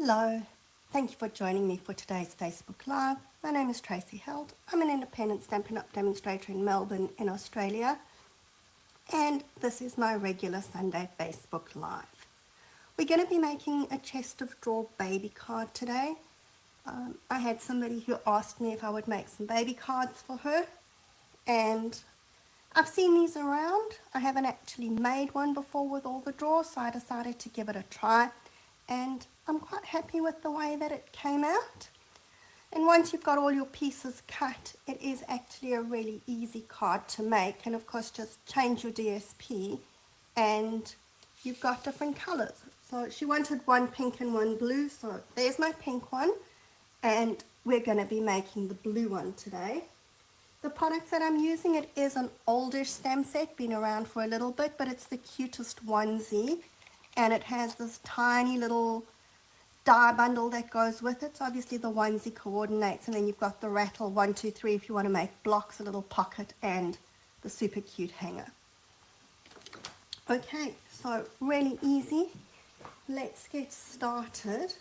Hello, thank you for joining me for today's Facebook Live. My name is Tracy Held. I'm an independent Stampin' Up! Demonstrator in Melbourne in Australia, and this is my regular Sunday Facebook Live. We're going to be making a chest of drawer baby card today. I had somebody who asked me if I would make some baby cards for her, and I've seen these around. I haven't actually made one before with all the drawers, so I decided to give it a try, and I'm quite happy with the way that it came out. And once you've got all your pieces cut, it is actually a really easy card to make. And of course, just change your DSP and you've got different colors. So she wanted one pink and one blue, so there's my pink one, and we're going to be making the blue one today. The products that I'm using, it is an oldish stamp set, been around for a little bit, but it's the cutest onesie, and it has this tiny little die bundle that goes with it. So obviously the onesie coordinates, and then you've got the rattle 1, 2, 3 if you want to make blocks, a little pocket, and the super cute hanger. Okay, so really easy. Let's get started.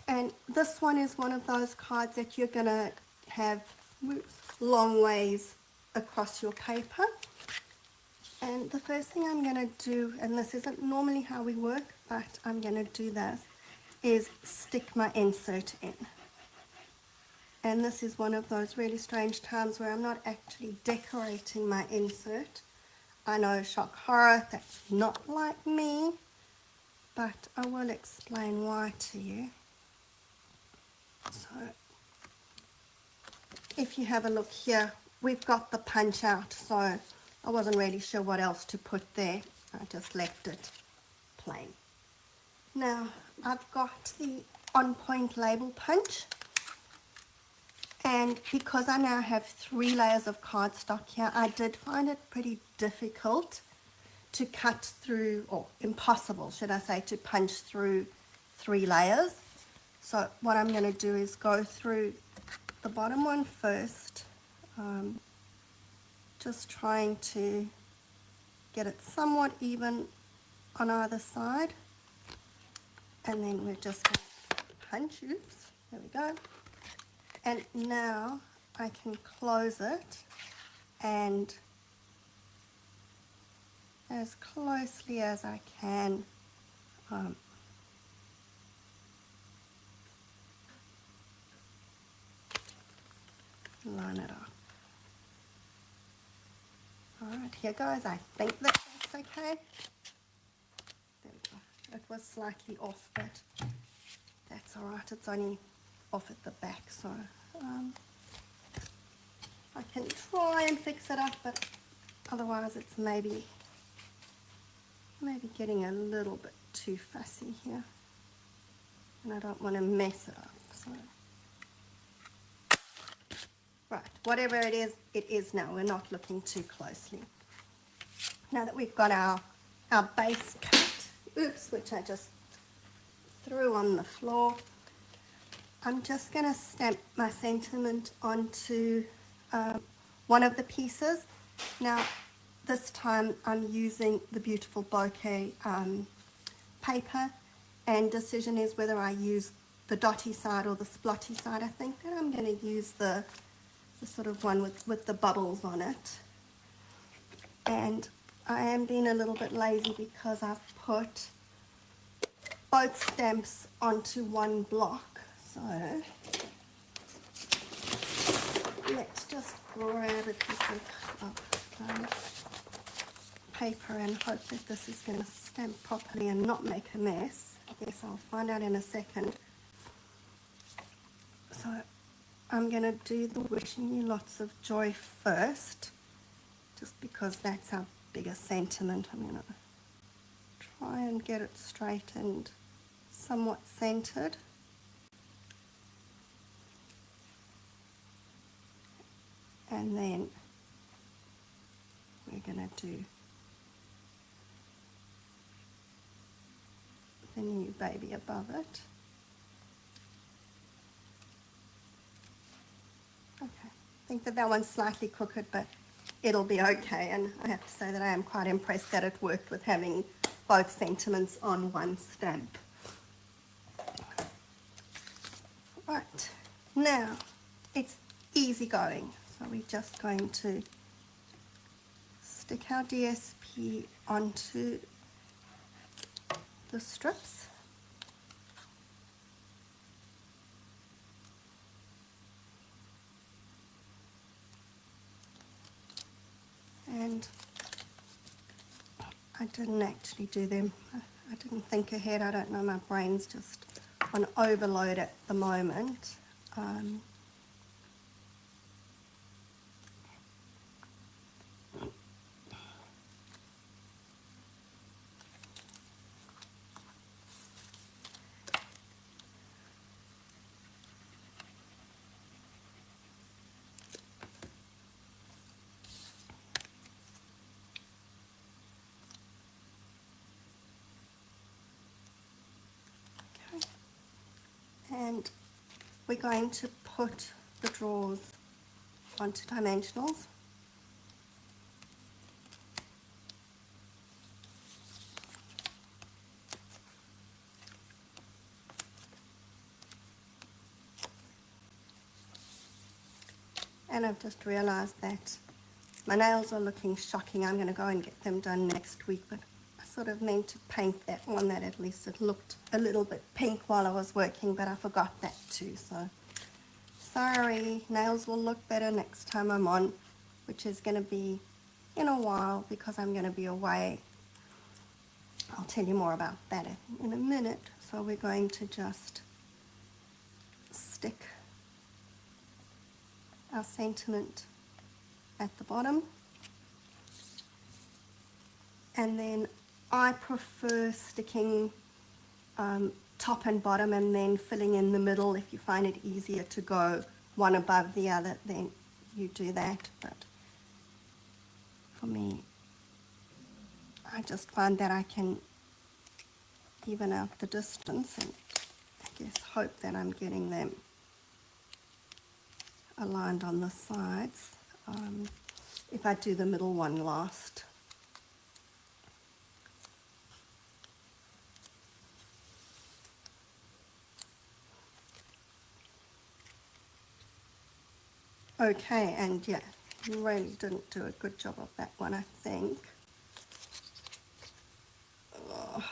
And this one is one of those cards that you're going to have long ways across your paper. And the first thing I'm going to do, and this isn't normally how we work, but I'm going to do this, is stick my insert in. And this is one of those really strange times where I'm not actually decorating my insert. I know, shock horror, that's not like me, but I will explain why to you. So if you have a look here, we've got the punch out, so I wasn't really sure what else to put there. I just left it plain. Now I've got the On Point label punch, and because I now have 3 layers of cardstock here, I did find it pretty difficult to cut through, or impossible should I say, to punch through 3 layers. So what I'm going to do is go through the bottom one first, just trying to get it somewhat even on either side, and then we're just going to punch. Oops, there we go. And now I can close it and as closely as I can line it up. Alright, here goes. I think that's okay. There we go. It was slightly off, but that's alright. It's only off at the back, so I can try and fix it up, but otherwise it's maybe getting a little bit too fussy here, and I don't want to mess it up. So right, whatever it is now. We're not looking too closely. Now that we've got our base cut, oops, which I just threw on the floor, I'm just going to stamp my sentiment onto one of the pieces. Now this time I'm using the beautiful bouquet paper, and decision is whether I use the dotty side or the splotty side. I think that I'm going to use the sort of one with the bubbles on it. And I am being a little bit lazy because I've put both stamps onto one block. So let's just grab a piece of paper and hope that this is going to stamp properly and not make a mess. I guess I'll find out in a second. So I'm going to do the wishing you lots of joy first, just because that's our bigger sentiment. I'm going to try and get it straight and somewhat centered. And then we're going to do the new baby above it. Okay, I think that one's slightly crooked, but it'll be okay. And I have to say that I am quite impressed that it worked with having both sentiments on one stamp. Right, now it's easy going. So we're just going to stick our DSP onto the strips. And I didn't actually do them. I didn't think ahead. I don't know, my brain's just on overload at the moment. Okay. And we're going to put the drawers onto dimensionals. And I've just realised that my nails are looking shocking. I'm going to go and get them done next week, but I sort of meant to paint that one, that at least it looked a little bit pink while I was working, but I forgot that too, so sorry. Nails will look better next time I'm on, which is going to be in a while because I'm going to be away. I'll tell you more about that in a minute. So we're going to just stick our sentiment at the bottom, and then I prefer sticking top and bottom and then filling in the middle. If you find it easier to go one above the other, then you do that, but for me, I just find that I can even out the distance and I guess hope that I'm getting them aligned on the sides if I do the middle one last. Okay, and yeah, you really didn't do a good job of that one, I think. Oh,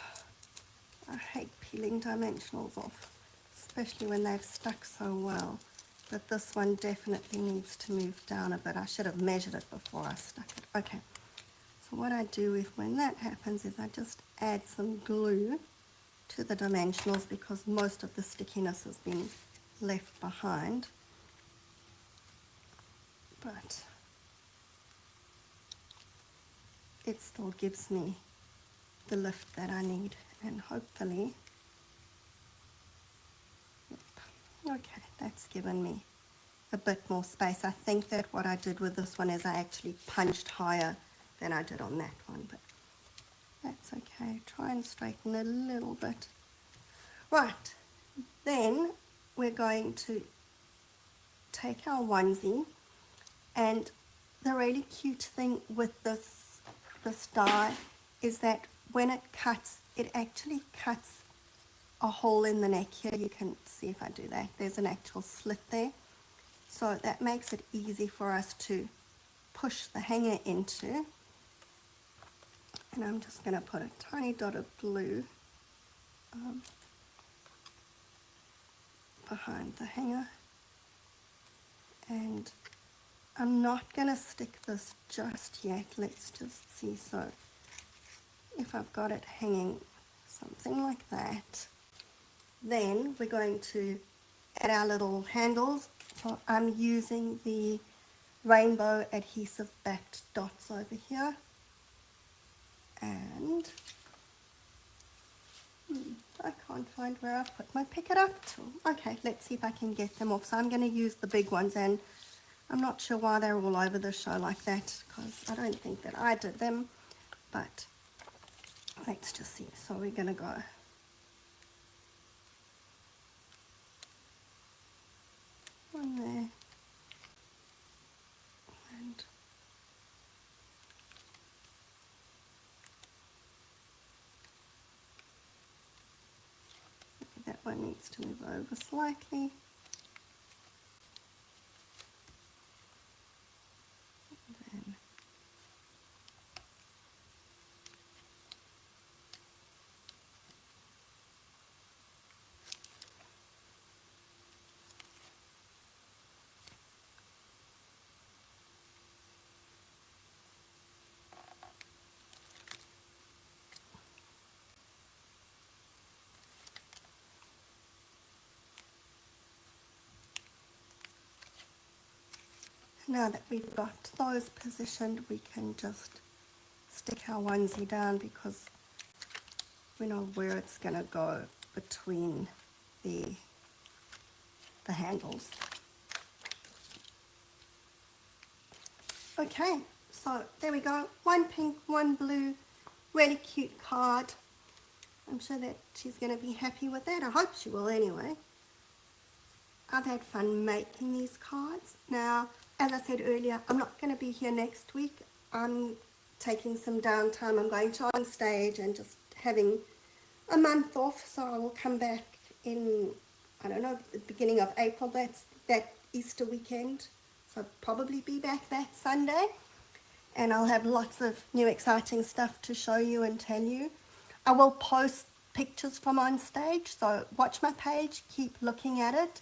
I hate peeling dimensionals off, especially when they've stuck so well. But this one definitely needs to move down a bit. I should have measured it before I stuck it. Okay, so what I do when that happens is I just add some glue to the dimensionals because most of the stickiness has been left behind. But it still gives me the lift that I need, and hopefully, yep, okay, that's given me a bit more space. I think that what I did with this one is I actually punched higher than I did on that one, but that's okay. Try and straighten a little bit. Right, then we're going to take our onesie, and the really cute thing with this die is that when it cuts, it actually cuts a hole in the neck here. You can see if I do that, there's an actual slit there, so that makes it easy for us to push the hanger into. And I'm just going to put a tiny dot of glue behind the hanger, and I'm not going to stick this just yet. Let's just see. So if I've got it hanging something like that, then we're going to add our little handles. So I'm using the rainbow adhesive backed dots over here, and I can't find where I've put my pick it up tool. Okay, let's see if I can get them off. So I'm going to use the big ones, and I'm not sure why they're all over the show like that because I don't think that I did them, but let's just see. So we're going to go one there, and that one needs to move over slightly. now that we've got those positioned, we can just stick our onesie down because we know where it's going to go between the handles. Okay, so there we go. One pink, one blue, really cute card. I'm sure that she's going to be happy with that. I hope she will anyway. I've had fun making these cards. Now, as I said earlier, I'm not going to be here next week. I'm taking some downtime. I'm going to on stage and just having a month off. So I will come back in, I don't know, the beginning of April. That's that Easter weekend. So I'll probably be back that Sunday. And I'll have lots of new exciting stuff to show you and tell you. I will post pictures from on stage. So watch my page. Keep looking at it.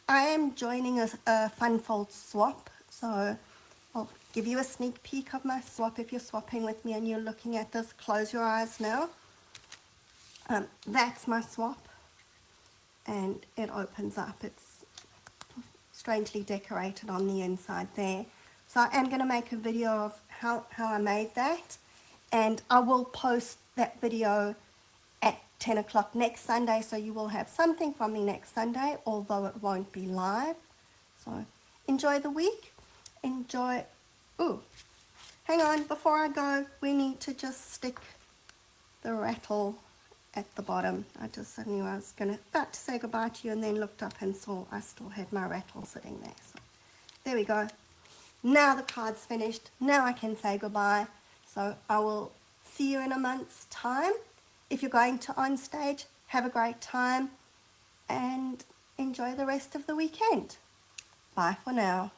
I am joining a Fun Fold swap, so I'll give you a sneak peek of my swap. If you're swapping with me and you're looking at this, close your eyes now. That's my swap, and it opens up. It's strangely decorated on the inside there. So I am going to make a video of how I made that, and I will post that video at 10 o'clock next Sunday, so you will have something from me next Sunday, although it won't be live. So enjoy the week. Enjoy. Ooh, hang on, before I go, we need to just stick the rattle at the bottom. I just knew I was about to say goodbye to you and then looked up and saw I still had my rattle sitting there. So there we go. Now the card's finished. Now I can say goodbye. So I will see you in a month's time. If you're going to on stage, have a great time and enjoy the rest of the weekend. Bye for now.